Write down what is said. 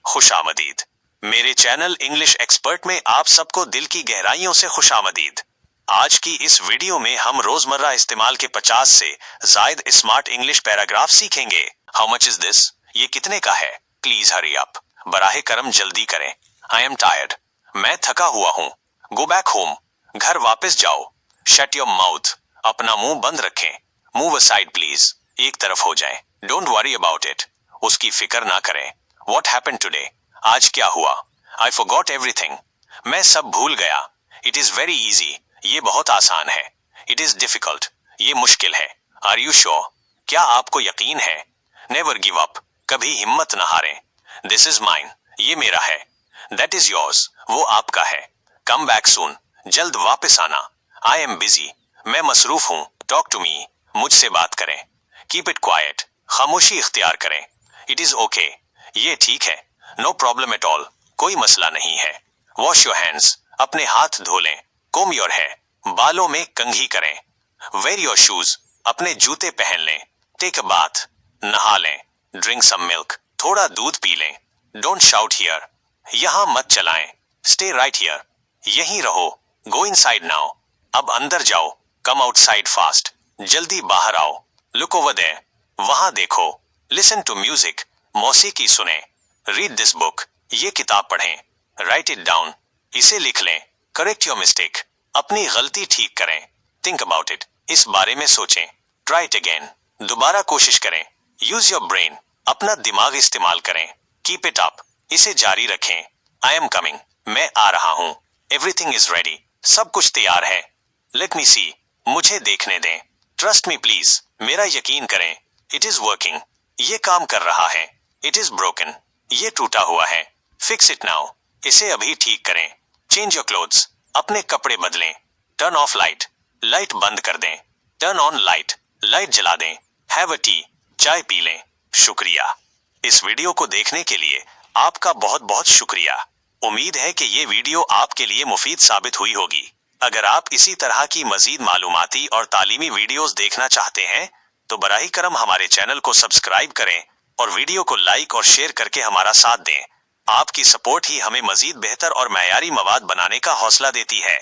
खुशामदीद। मेरे channel English expert में आप सबको दिल की गहराइयों से खुशामदीद। आज की इस वीडियो में हम रोजमर्रा इस्तेमाल के 50 से जायद स्मार्ट इंग्लिश पैराग्राफ सीखेंगे। How much is this? ये कितने का है? प्लीज हरी अप, बराहे करम जल्दी करें। आई एम टायर्ड, मैं थका हुआ हूँ। गो बैक होम, घर वापस जाओ। शट योर माउथ, अपना मुंह बंद रखें। मूव असाइड प्लीज, एक तरफ हो जाएं। डोंट वरी अबाउट इट, उसकी फिक्र ना करें। What happened today? आज क्या हुआ? आई फॉरगॉट एवरीथिंग, मैं सब भूल गया। इट इज वेरी इजी, ये बहुत आसान है। इट इज डिफिकल्ट, ये मुश्किल है। Are you sure? क्या आपको यकीन है? नेवर गिव अप, कभी हिम्मत न हारें। दिस इज माइन, ये मेरा है। दैट इज योर्स, वो आपका है। कम बैक सून, जल्द वापस आना। आई एम बिजी, मैं मसरूफ हूं। टॉक टू मी, मुझसे बात करें। कीप इट क्वाइट, खामोशी इख्तियार करें। इट इज ओके, ये ठीक है। नो प्रॉब्लम एट ऑल, कोई मसला नहीं है। वॉश योर हैंड्स, अपने हाथ धो लें। कोम योर हेयर, बालों में कंघी करें। वेयर योर शूज, अपने जूते पहन लें। टेक अ बाथ, नहा लें। ड्रिंक सम मिल्क, थोड़ा दूध पी लें। डोंट शाउट हियर, यहां मत चलाएं। स्टे राइट हियर, यहीं रहो। गो इनसाइड नाउ, अब अंदर जाओ। कम आउटसाइड फास्ट, जल्दी बाहर आओ। लुक ओवर देयर, वहां देखो। लिसन टू म्यूजिक, मौसीकी सुने। रीड दिस बुक, ये किताब पढ़ें। राइट इट डाउन, इसे लिख लें। करेक्ट योर मिस्टेक, अपनी गलती ठीक करें। थिंक अबाउट इट, इस बारे में सोचें। ट्राई इट अगेन, दोबारा कोशिश करें। यूज योर ब्रेन, अपना दिमाग इस्तेमाल करें। कीप इट अप, इसे जारी रखें। आई एम कमिंग, मैं आ रहा हूं। एवरीथिंग इज रेडी, सब कुछ तैयार है। लेट मी सी, मुझे देखने दें। ट्रस्ट मी प्लीज, मेरा यकीन करें। इट इज वर्किंग, ये काम कर रहा है। इट इज ब्रोकन, ये टूटा हुआ है। फिक्स इट नाउ, इसे अभी ठीक करें। चेंज योर क्लोथ्स, अपने कपड़े बदलें। टर्न ऑफ लाइट, लाइट बंद कर दें। टर्न ऑन लाइट, लाइट जला दें। हैव अ टी, चाय पी लें। शुक्रिया। इस वीडियो को देखने के लिए आपका बहुत बहुत शुक्रिया। उम्मीद है कि ये वीडियो आपके लिए मुफीद साबित हुई होगी। अगर आप इसी तरह की मजीद मालूमाती और तालीमी वीडियोस देखना चाहते हैं तो बराही करम हमारे चैनल को सब्सक्राइब करें और वीडियो को लाइक और शेयर करके हमारा साथ दें। आपकी सपोर्ट ही हमें मजीद बेहतर और मयारी मवाद बनाने का हौसला देती है।